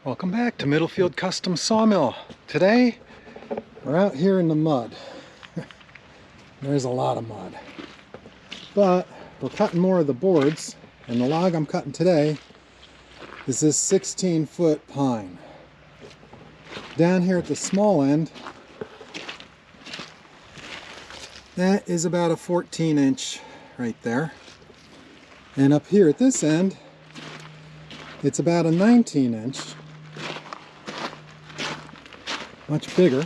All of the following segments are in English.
Welcome back to Middlefield Custom Sawmill. Today we're out here in the mud. There's a lot of mud. But we're cutting more of the boards, and the log I'm cutting today is this 16-foot pine. Down here at the small end, that is about a 14-inch right there. And up here at this end, it's about a 19-inch. Much bigger.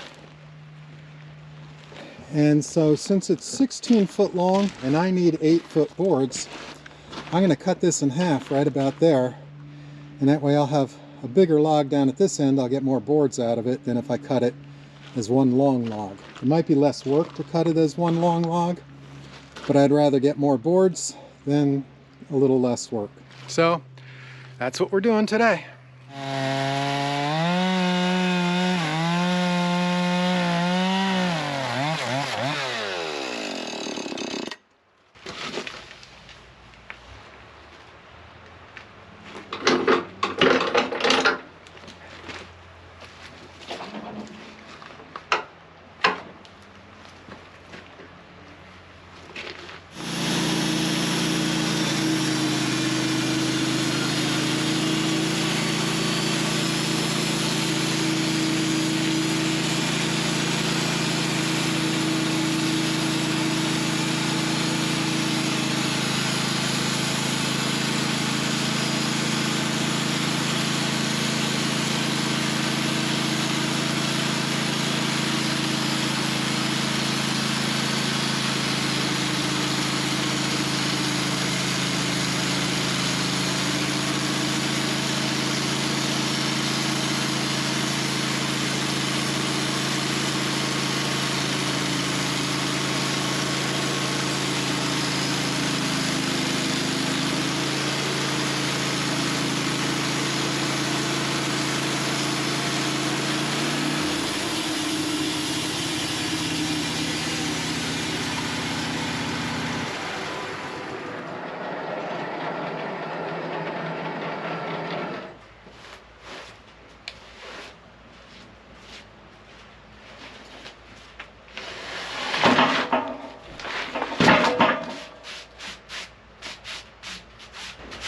And so since it's 16 foot long and I need 8-foot boards, I'm going to cut this in half right about there, and that way I'll have a bigger log down at this end. I'll get more boards out of it than if I cut it as one long log. It might be less work to cut it as one long log, but I'd rather get more boards than a little less work. So that's what we're doing today.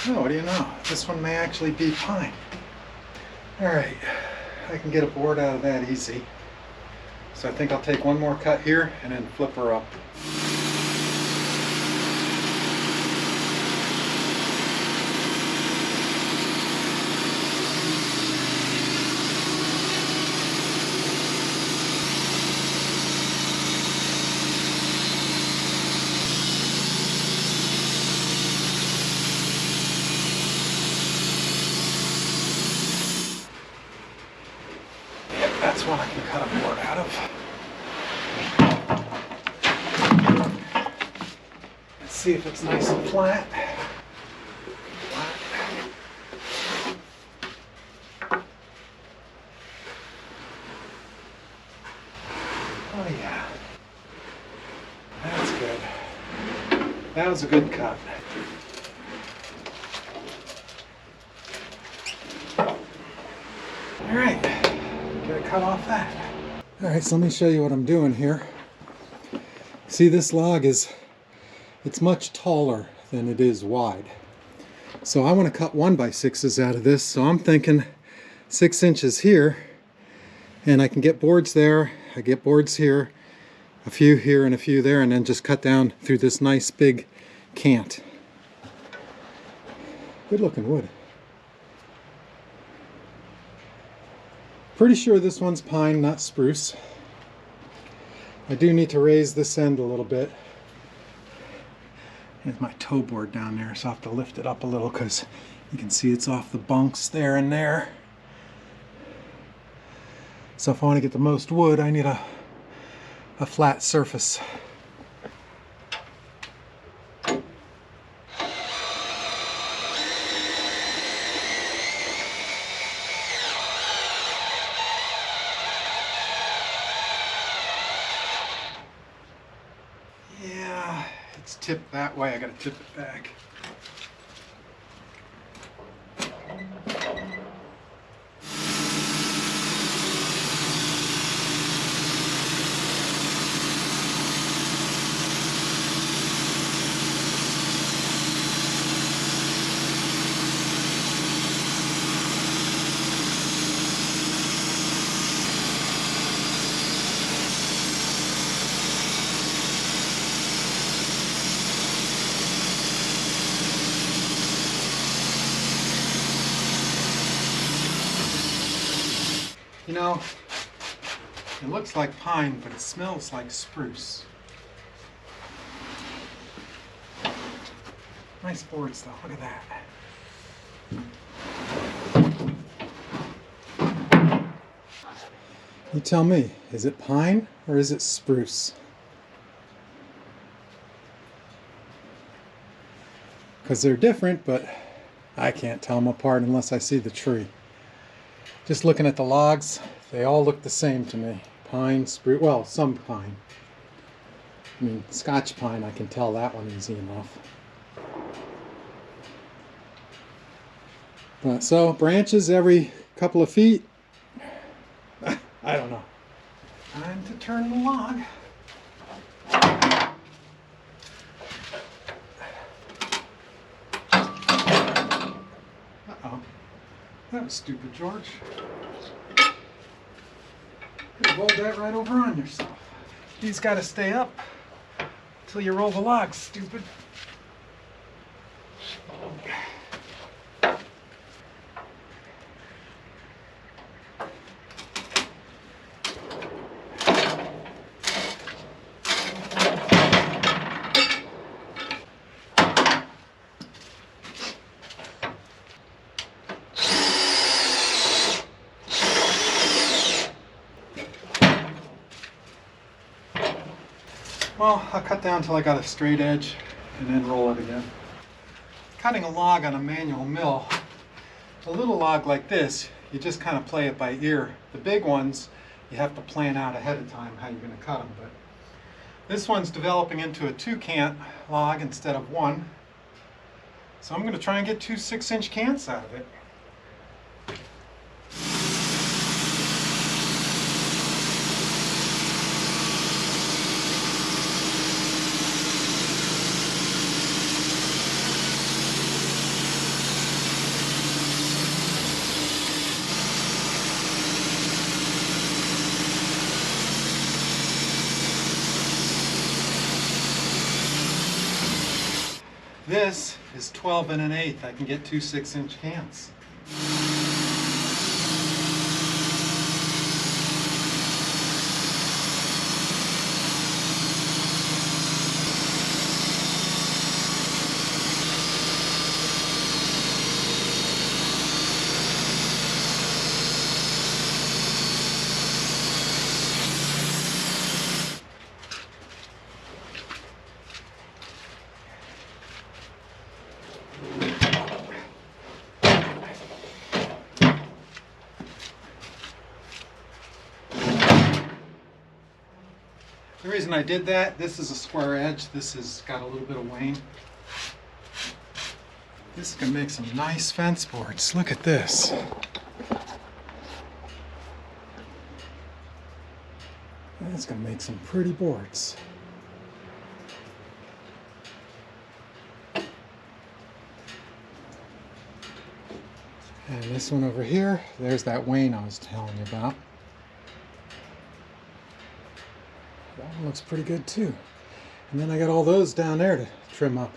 Oh, what do you know? This one may actually be pine. Alright, I can get a board out of that easy. So I think I'll take one more cut here and then flip her up. That's one I can cut a board out of. Let's see if it's nice and flat. Oh yeah. That's good. That was a good cut. All right. Cut off that. Alright, so let me show you what I'm doing here. See, this log it's much taller than it is wide. So I want to cut 1x6s out of this, so I'm thinking 6 inches here, and I can get boards there, I get boards here, a few here and a few there, and then just cut down through this nice big cant. Good looking wood. Pretty sure this one's pine, not spruce. I do need to raise this end a little bit. There's my toe board down there, so I'll have to lift it up a little because you can see it's off the bunks there and there. So if I want to get the most wood, I need a flat surface. It's tipped that way, I gotta tip it back. You know, it looks like pine, but it smells like spruce. Nice boards though, look at that. You tell me, is it pine or is it spruce? Because they're different, but I can't tell them apart unless I see the tree. Just looking at the logs, they all look the same to me. Pine, spruce, well, some pine. I mean, Scotch pine, I can tell that one easy enough. But so, branches every couple of feet. I don't know. Time to turn the log. Uh-oh. That was stupid, George. You rolled that right over on yourself. These got to stay up until you roll the log, stupid. Well, I'll cut down until I got a straight edge and then roll it again. Cutting a log on a manual mill, a little log like this, you just kind of play it by ear. The big ones, you have to plan out ahead of time how you're going to cut them. But this one's developing into a 2-cant log instead of one. So I'm going to try and get 2 6-inch cants out of it. This is 12 1/8. I can get 2 6-inch cans. The reason I did that, this is a square edge, this has got a little bit of wane. This is going to make some nice fence boards. Look at this. That's going to make some pretty boards. And this one over here, there's that wane I was telling you about. That one looks pretty good too. And then I got all those down there to trim up.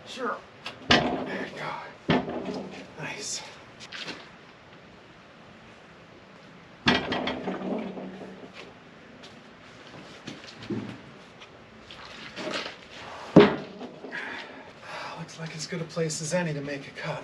Sure. There you go. Nice. Looks like as good a place as any to make a cut.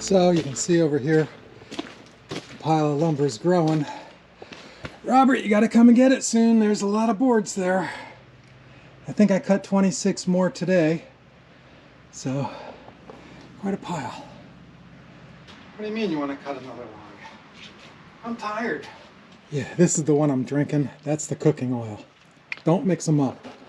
So you can see over here, the pile of lumber is growing. Robert, you gotta come and get it soon. There's a lot of boards there. I think I cut 26 more today. So, quite a pile. What do you mean you want to cut another log? I'm tired. Yeah, this is the one I'm drinking. That's the cooking oil. Don't mix them up.